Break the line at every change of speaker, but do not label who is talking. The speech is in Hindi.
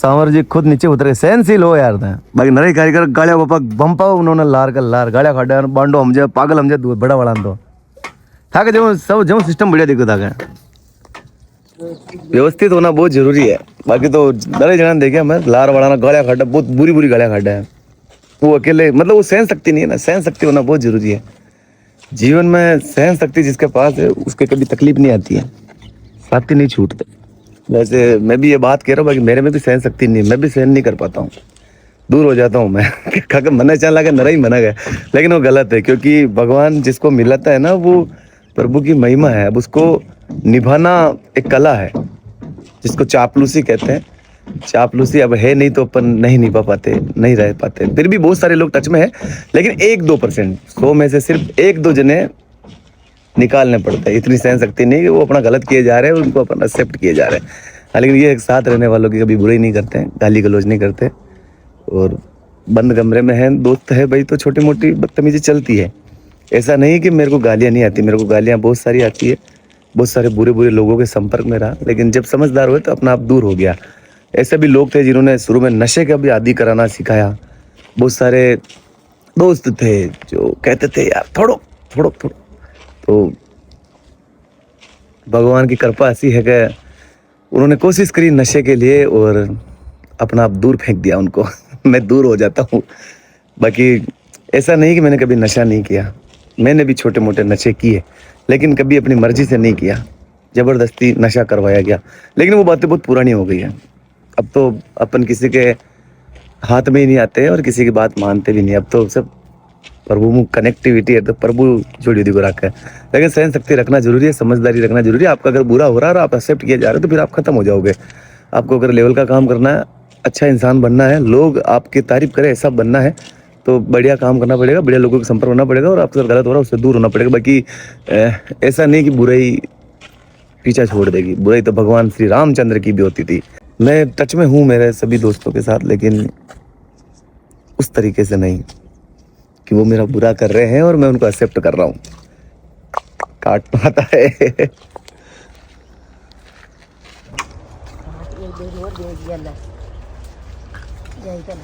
सांवर जी खुद नीचे उतरे सहनशील हो यार था बाकी नरे कारीगर गाड़िया बापा बम्पा उन्होंने लार का लार गाड़िया खाड़ा बांडो हमजे पागल हमजे बड़ा बड़ा तो था कि जो सब जो सिस्टम बढ़िया दिखो था व्यवस्थित होना बहुत जरूरी है। बाकी तो नरे जना देखे मैं लार वाला गाड़िया खाड़ा बहुत बुरी बुरी गाड़िया खाड़ा है वो अकेले मतलब वो सहन शक्ति नहीं है ना, सहन शक्ति होना बहुत जरूरी है जीवन में। सहन शक्ति जिसके पास है उसके कभी तकलीफ नहीं आती है, साथी नहीं छूटते। वैसे मैं भी ये बात कह रहा हूँ बाकी मेरे में भी सहन शक्ति नहीं है, मैं भी सहन नहीं कर पाता हूँ, दूर हो जाता हूँ मैं मना चल लगा नरा ही मना गया लेकिन वो गलत है क्योंकि भगवान जिसको मिलाता है ना वो प्रभु की महिमा है। अब उसको निभाना एक कला है जिसको चापलूसी कहते हैं। चापलूसी अब है नहीं तो अपन नहीं निभा पाते, नहीं रह पाते। फिर भी बहुत सारे लोग टच में है लेकिन 1-2% 100 में से सिर्फ 1-2 जने निकालने पड़ते हैं। इतनी सहन शक्ति नहीं कि वो अपना गलत किए जा रहे हैं उनको अपन एक्सेप्ट किए जा रहे हैं। लेकिन ये एक साथ रहने वालों की कभी बुराई नहीं करते हैं, गाली गलौज नहीं करते और बंद कमरे में है दोस्त है भाई तो छोटी मोटी बदतमीजी चलती है। ऐसा नहीं कि मेरे को गालियाँ नहीं आती, मेरे को गालियाँ बहुत सारी आती है, बहुत सारे बुरे बुरे लोगों के संपर्क में रहा लेकिन जब समझदार हुए तो अपना आप दूर हो गया। ऐसे भी लोग थे जिन्होंने शुरू में नशे का भी आदी कराना सिखाया। बहुत सारे दोस्त थे जो कहते थे यार थोड़ो थोड़ो थोड़ो, तो भगवान की कृपा ऐसी है कि उन्होंने कोशिश करी नशे के लिए और अपना आप दूर फेंक दिया उनको मैं दूर हो जाता हूँ। बाकी ऐसा नहीं कि मैंने कभी नशा नहीं किया, मैंने भी छोटे मोटे नशे किए लेकिन कभी अपनी मर्जी से नहीं किया, जबरदस्ती नशा करवाया गया। लेकिन वो बातें बहुत पुरानी हो गई है, अब तो अपन किसी के हाथ में ही नहीं आते और किसी की बात मानते भी नहीं। अब तो सब प्रभु में कनेक्टिविटी है तो प्रभु जोड़ी दी को रखा है। लेकिन सहन शक्ति रखना जरूरी है, समझदारी रखना जरूरी है। आपका अगर बुरा हो रहा है और आप एक्सेप्ट किए जा रहे हो तो फिर आप खत्म हो जाओगे। आपको अगर लेवल का काम करना है, अच्छा इंसान बनना है, लोग आपकी तारीफ करें ऐसा बनना है तो बढ़िया काम करना पड़ेगा, बढ़िया लोगों के संपर्क होना पड़ेगा और आपके साथ गलत हो रहा है उससे दूर होना पड़ेगा। बाकी ऐसा नहीं कि बुराई पीछा छोड़ देगी, बुराई तो भगवान श्री रामचंद्र की भी होती थी। मैं टच में हूँ मेरे सभी दोस्तों के साथ लेकिन उस तरीके से नहीं कि वो मेरा बुरा कर रहे हैं और मैं उनको एक्सेप्ट कर रहा हूँ। काटना आता है
एक डेढ़ और दे दिया ला, यही कर